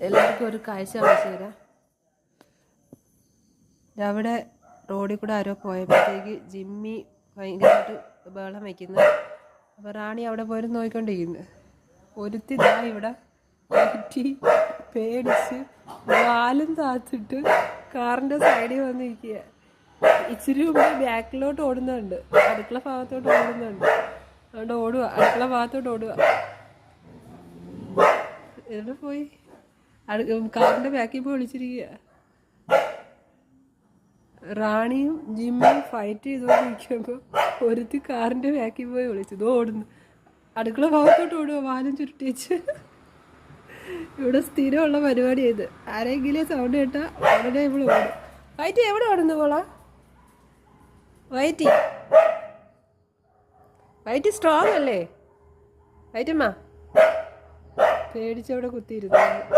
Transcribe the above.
എല്ലാവർക്കും ഒരു കാഴ്ച കാണിച്ചു തരാം. അവിടെ റോഡിൽ കൂടെ ആരോ പോയപ്പോഴത്തേക്ക് ജിമ്മി ഭയങ്കരമായിട്ട് ബഹളം വയ്ക്കുന്നു. അപ്പോൾ റാണി അവിടെ പോയി നോക്കിക്കൊണ്ടിരിക്കുന്നു. ഒരുത്തി ഇതാ ഇവിടെ പേടിച്ച് വാലും താത്തിട്ട് കാറിൻ്റെ സൈഡിൽ വന്നിരിക്കുക. ഇച്ചിരി മുമ്പ് ബാക്കിലോട്ട് ഓടുന്നുണ്ട്, അടുക്കള ഭാഗത്തോട്ട് ഓടുന്നുണ്ട്. അതുകൊണ്ട് ഓടുക, അടുക്കള ഭാഗത്തോട്ട് ഓടുക. എവിടെ പോയി? കാറിൻ്റെ ബാക്കിൽ പോയി വിളിച്ചിരിക്കുക. റാണിയും ജിമ്മിയും ഫൈറ്റ് ചെയ്തുകൊണ്ടിരിക്കുമ്പോൾ ഒരുത്തി കാറിൻ്റെ ബാക്കിൽ പോയി വിളിച്ചത് ഓടുന്നു. അടുക്കള ഭാഗത്തോട്ട് ഓടുക, വാലും ചുരുട്ടി വെച്ച്. ഇവിടെ സ്ഥിരമുള്ള പരിപാടി ചെയ്ത് ആരെങ്കിലും സൗണ്ട് കേട്ടാൽ ഉടനെ ഇവിടെ ഓടും. വൈറ്റി എവിടെ ഓടുന്നു പോളാ? വൈറ്റി സ്ട്രോങ് അല്ലേ? വൈറ്റമ്മ പേടിച്ചവിടെ കുത്തിയിരുന്നു.